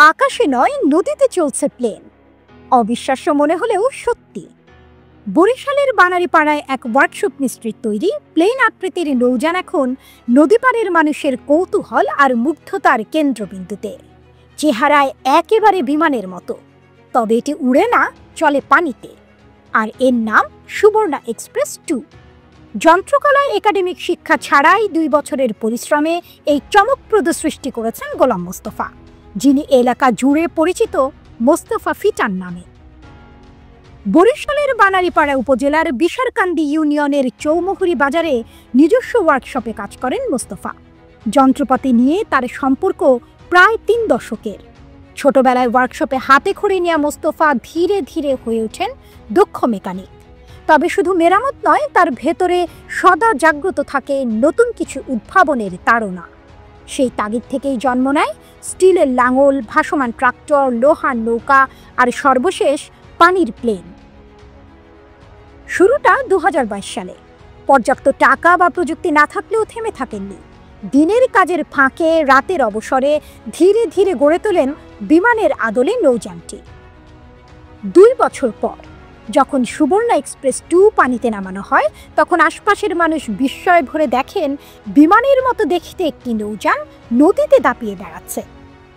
আকাশে নয়, নদীতে চলছে প্লেন। অবিশ্বাস্য মনে হলেও সত্যি। বরিশালের বানারীপাড়ায় এক ওয়ার্কশপ মিস্ত্রির তৈরি প্লেন আকৃতির নৌযান এখন নদীপাড়ের মানুষের কৌতূহল আর মুগ্ধতার কেন্দ্রবিন্দুতে। চেহারায় একেবারে বিমানের মতো, তবে এটি উড়ে না, চলে পানিতে। আর এর নাম সুবর্ণা এক্সপ্রেস 2। যন্ত্রকলায় একাডেমিক শিক্ষা ছাড়াই 2 বছরের পরিশ্রমে এই চমকপ্রদ সৃষ্টি করেছেন গোলাম মোস্তফা, যিনি এলাকা জুড়ে পরিচিত মোস্তফা ফিটার নামে। বরিশালের বানারীপাড়া উপজেলার বিশারকান্দি ইউনিয়নের চৌমুহুরী বাজারে নিজস্ব ওয়ার্কশপে কাজ করেন মোস্তফা। যন্ত্রপাতি নিয়ে তার সম্পর্ক প্রায় 3 দশকের। ছোটবেলায় ওয়ার্কশপে হাতে খড়ি নেওয়া মোস্তফা ধীরে ধীরে হয়ে ওঠেন দক্ষ মেকানিক। তবে শুধু মেরামত নয়, তার ভেতরে সদা জাগ্রত থাকে নতুন কিছু উদ্ভাবনের তাড়না। সেই তাগিদ থেকেই জন্ম নেয় স্টিলের লাঙল, ভাসমান ট্রাক্টর, লোহার নৌকা আর সর্বশেষ পানির প্লেন। শুরুটা 2022 সালে। পর্যাপ্ত টাকা বা প্রযুক্তি না থাকলেও থেমে থাকেননি। দিনের কাজের ফাঁকে রাতের অবসরে ধীরে ধীরে গড়ে তোলেন বিমানের আদলে নৌযানটি। 2 বছর পর যখন সুবর্ণা এক্সপ্রেস 2 পানিতে নামানো হয়, তখন আশপাশের মানুষ বিস্ময়ে ভরে দেখেন বিমানের মতো দেখতে একটি নৌযান নদীতে দাপিয়ে বেড়াচ্ছে।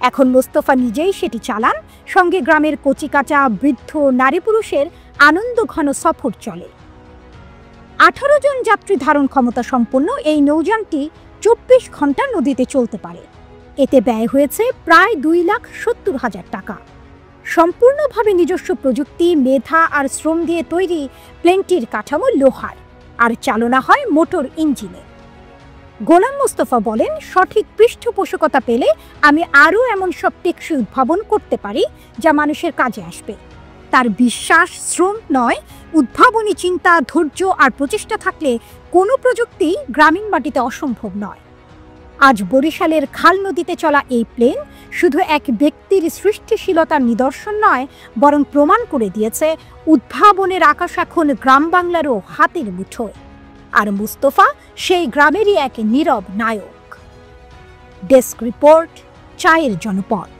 এখন মোস্তফা নিজেই সেটি চালান, সঙ্গে গ্রামের কচিকাঁচা, বৃদ্ধ, নারী পুরুষের আনন্দঘন সফর চলে। 18 জন যাত্রী ধারণ ক্ষমতা সম্পন্ন এই নৌযানটি 24 ঘন্টা নদীতে চলতে পারে। এতে ব্যয় হয়েছে প্রায় 2,70,000 টাকা। সম্পূর্ণভাবে নিজস্ব প্রযুক্তি, মেধা আর শ্রম দিয়ে তৈরি প্লেনটির কাঠামো লোহার, আর চালনা হয় মোটর ইঞ্জিনে। গোলাম মোস্তফা বলেন, সঠিক পৃষ্ঠপোষকতা পেলে আমি আরও এমন সব টেকসই উদ্ভাবন করতে পারি যা মানুষের কাজে আসবে। তার বিশ্বাস, শ্রম নয়, উদ্ভাবনী চিন্তা, ধৈর্য আর প্রচেষ্টা থাকলে কোনো প্রযুক্তি গ্রামীণ মাটিতে অসম্ভব নয়। আজ বরিশালের খাল নদীতে চলা এই প্লেন শুধু এক ব্যক্তির সৃষ্টিশীলতার নিদর্শন নয়, বরং প্রমাণ করে দিয়েছে উদ্ভাবনের আকাশ এখন গ্রাম বাংলারও হাতের মুঠোয়। আর মুস্তফা সেই গ্রামেরই এক নীরব নায়ক। ডেস্ক রিপোর্ট, চায়ের জনপদ।